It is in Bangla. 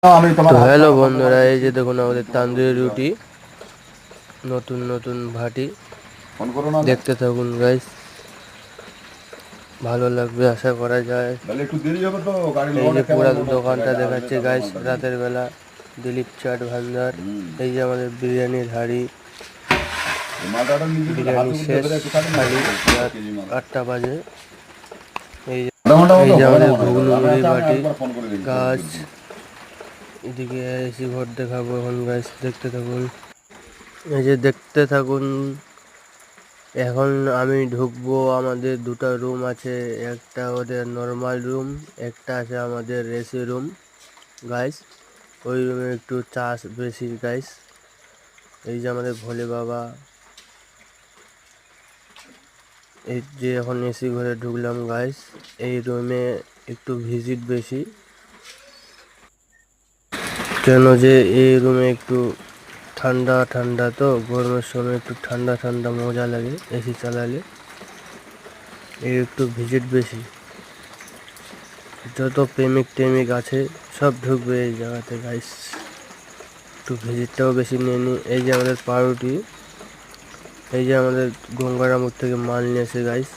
তো হ্যালো বন্ধুরা, এই যে দেখুন আমাদের তান্দুরি রুটি, নতুন নতুন ভাটি। দেখতে থাকুন গাইস, ভালো লাগবে আশা করা যায়। এই যে পুরো দোকানটা দেখাচ্ছে গাইস, রাতের বেলা দিলীপ চাট ভান্ডার। এই যে আমাদের বিরিয়ানির হাঁড়ি, বিরিয়ানি শেষ খালি, রাত 8টা বাজে। এই যে আমাদের ঘুগনি মুড়ি বাটি গাছ। এদিকে এসি ঘর দেখাবো এখন গাইস, দেখতে থাকুন। এই যে দেখতে থাকুন। এখন আমি ঢুকবো, আমাদের দুটো রুম আছে, একটা ওদের নর্মাল রুম, একটা আছে আমাদের এসি রুম গাইস। ওই রুমে একটু চার্জ বেশি গাইস। এই যে আমাদের ভোলে বাবা। এই যে এখন এসি ঘরে ঢুকলাম গাইস। এই রুমে একটু ভিজিট বেশি, কেন যে এই রুমে একটু ঠান্ডা ঠান্ডা, তো গরমের সময় একটু ঠান্ডা ঠান্ডা মজা লাগে এসি চালালে। এই একটু ভিজিট বেশি, যত প্রেমিক টেমিক আছে সব ঢুকবে এই জায়গাতে গাইস। একটু ভিজিটটাও বেশি নিয়ে নি। এই যে আমাদের পাউরুটি, এই যে আমাদের গঙ্গারামপুর থেকে মাল নিয়ে এসে গাইস।